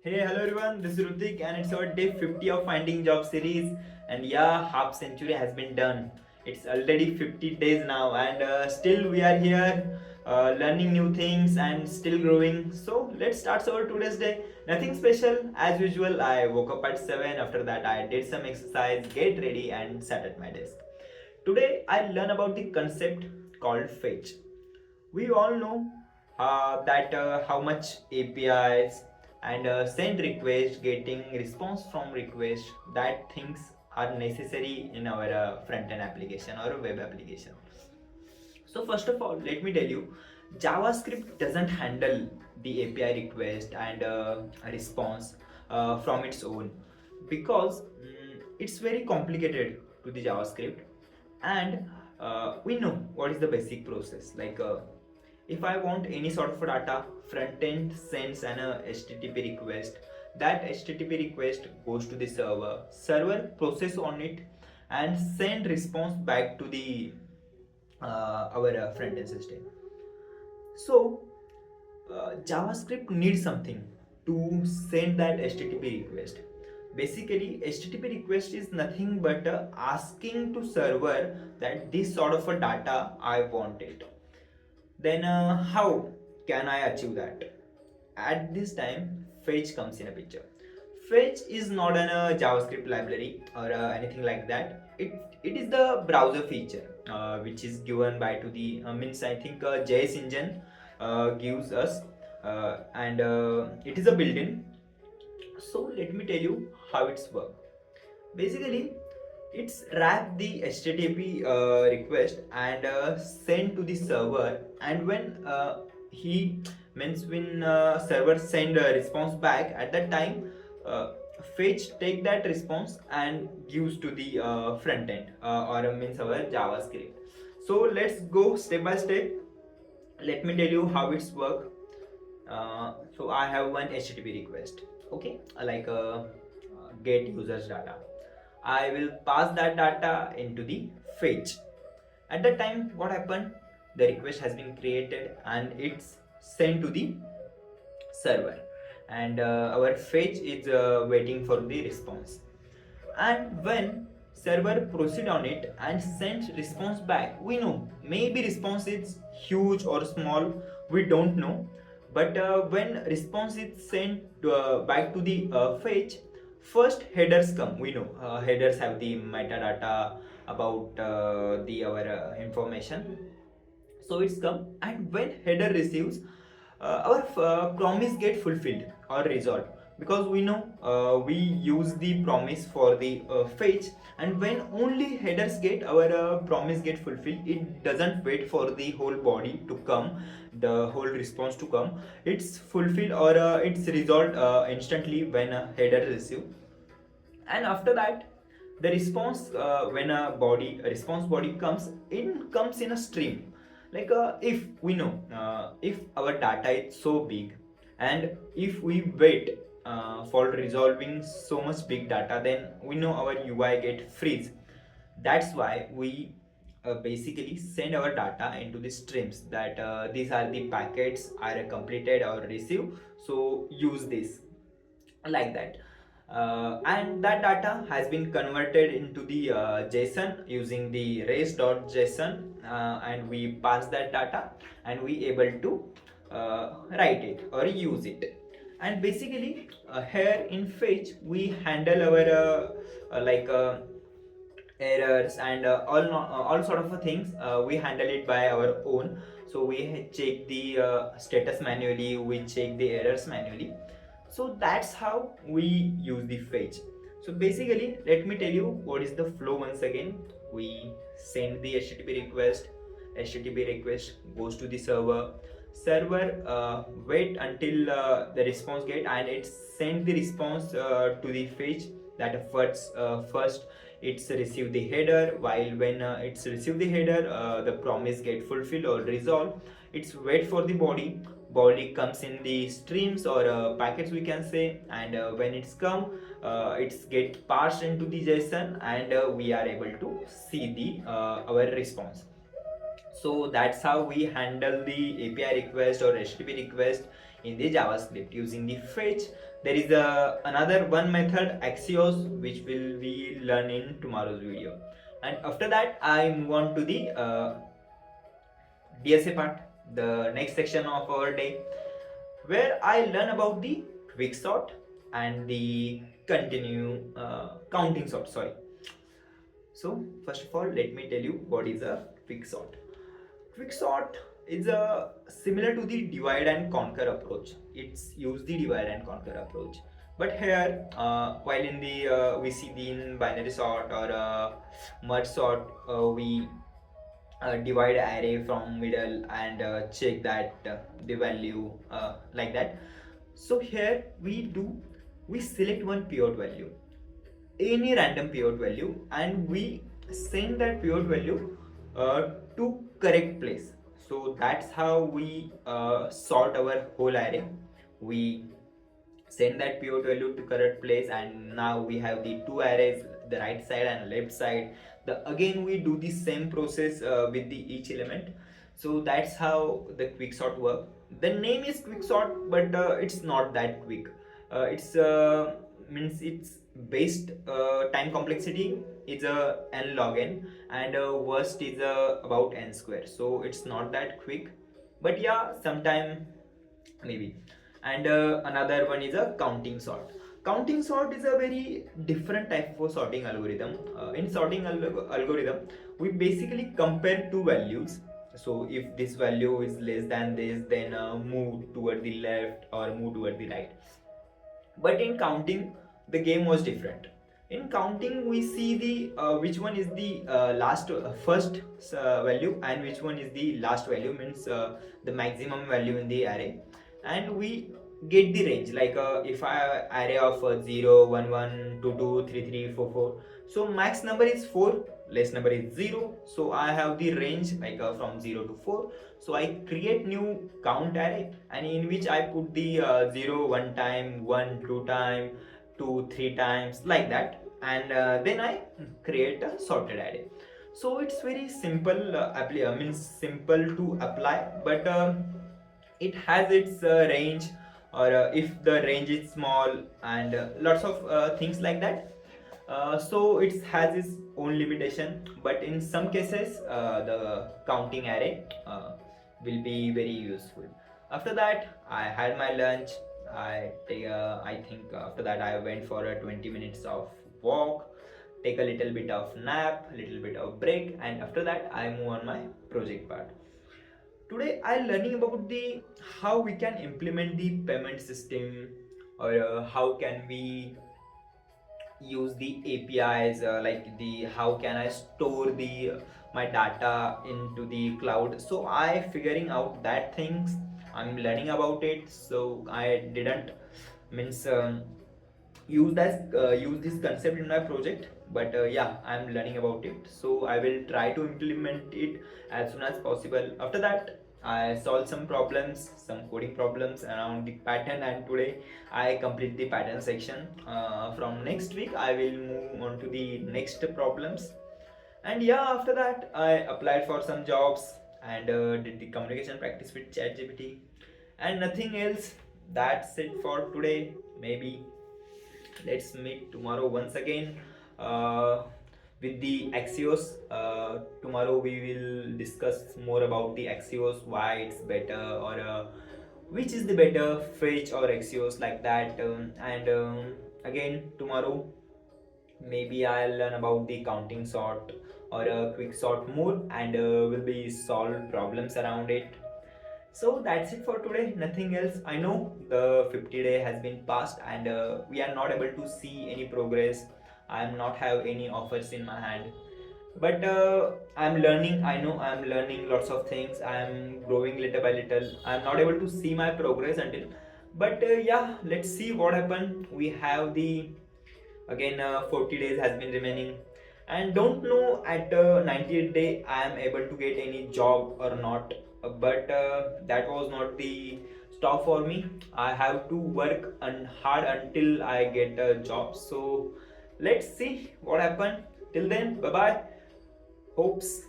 Hey, hello everyone, this is Rutik and it's our day 50 of Finding Job series. And yeah, half century has been done. It's already 50 days now, and still we are here learning new things and still growing. So let's start our today's day. Nothing special as usual. I woke up at 7. After that, I did some exercise, get ready, and sat at my desk. Today, I learn about the concept called fetch. We all know that how much APIs and send request, getting response from request, that things are necessary in our front end application or a web application. So first of all, let me tell you, JavaScript doesn't handle the API request and response from its own, because it's very complicated to the JavaScript. And we know what is the basic process. If I want any sort of data, front end sends an HTTP request. That HTTP request goes to the server process on it and send response back to the our front end system. So JavaScript needs something to send that HTTP request. Basically, HTTP request is nothing but asking to server that this sort of a data I want it. Then how can I achieve that? At this time, fetch comes in a picture. Fetch is not an JavaScript library or anything like that. It is the browser feature which is given by to the means I think JS engine gives us, and it is a built-in. So let me tell you how it's work. Basically, it's wrap the HTTP request and send to the server, and when he means when server send a response back, at that time fetch take that response and gives to the front end or means our JavaScript. So let's go step by step. Let me tell you how it's work. So I have one HTTP request, okay, get users data. I will pass that data into the fetch. At that time, what happened? The request has been created and it's sent to the server, and our fetch is waiting for the response. And when server proceed on it and sends response back, we know maybe response is huge or small, we don't know. But when response is sent back to the fetch, first headers come. We know headers have the metadata about the our information. So it's come, and when header receives, our promise get fulfilled or resolved, because we know we use the promise for the fetch, and when only headers get our promise get fulfilled, it doesn't wait for the whole body to come, the whole response to come. It's fulfilled or it's resolved instantly when a header receive. And after that, the response when a response body comes in a stream. If we know if our data is so big, and if we wait for resolving so much big data, then we know our UI get freeze. That's why we basically send our data into the streams, that these are the packets are completed or received, so use this, like that. And that data has been converted into the JSON using the res.json, and we pass that data and we able to write it or use it. And basically here in fetch we handle our errors and all sort of things. We handle it by our own. So we check the status manually, we check the errors manually. So that's how we use the fetch. So basically, let me tell you what is the flow once again. We send the HTTP request goes to the server wait until the response get, and it send the response to the fetch. That first it's receive the header. While when it's receive the header, the promise get fulfilled or resolved. It's wait for the body comes in the streams or packets, we can say. And when it's come, it's get passed into the JSON, and we are able to see the our response. So that's how we handle the API request or HTTP request in the JavaScript using the fetch. There is another one method Axios, which will be learn in tomorrow's video. And after that I move on to the DSA part, the next section of our day, where I learn about the quick sort and the continue counting sort. Sorry. So first of all, let me tell you what is a quick sort. Quick sort is similar to the divide and conquer approach. It's use the divide and conquer approach. But here, while in the we see the in binary sort or merge sort, we divide array from middle and check that the value like that. So here we select one pivot value, any random pivot value, and we send that pivot value to correct place. So that's how we sort our whole array. We send that pivot value to correct place, and now we have the two arrays, the right side and left side. The again we do the same process with the each element. So that's how the quick sort work. The name is quick sort, but it's not that quick. It's means it's based time complexity is a n log n, and worst is about n square, so it's not that quick, but yeah, sometime maybe. And another one is a counting sort. Counting sort is a very different type of sorting algorithm. In sorting algorithm, we basically compare two values. So if this value is less than this, then move toward the left or move toward the right. But in counting, the game was different. In counting, we see the which one is the last first value and which one is the last value, means the maximum value in the array, and we get the range, like if I have array of 0 1 1 2 2 3 3 4 4, so max number is 4, less number is 0, so I have the range like from 0 to 4. So I create new count array, and in which I put the 0 one time, 1 2 time, 2 3 times, like that, and then I create a sorted array. So it's very simple means simple to apply, but it has its range, or if the range is small, and lots of things like that. So it has its own limitation, but in some cases the counting array will be very useful. After that I had my lunch. I think after that I went for a 20 minutes of walk, take a little bit of nap, a little bit of break, and after that I move on my project part. Today I learning about the how we can implement the payment system, or how can we use the APIs, like the how can I store the my data into the cloud. So I figuring out that things, I'm learning about it. So I didn't means use this concept in my project, but yeah, I'm learning about it, so I will try to implement it as soon as possible. After that I solve some problems, some coding problems around the pattern, and today I complete the pattern section. From next week I will move on to the next problems. And yeah, after that I applied for some jobs, and did the communication practice with ChatGPT, and nothing else. That's it for today. Maybe let's meet tomorrow once again with the Axios. Tomorrow we will discuss more about the Axios, why it's better, or which is the better, fetch or Axios, like that. And again tomorrow maybe I'll learn about the counting sort or a quick sort more, and will be solve problems around it. So that's it for today, nothing else. I know the 50-day has been passed, and we are not able to see any progress. I am not have any offers in my hand, but I'm learning. I know I'm learning lots of things. I'm growing little by little. I'm not able to see my progress until, but yeah, let's see what happened. We have the again 40 days has been remaining, and don't know at 90th day I am able to get any job or not. But that was not the stop for me. I have to work hard until I get a job. So let's see what happened. Till then, bye bye. Hopes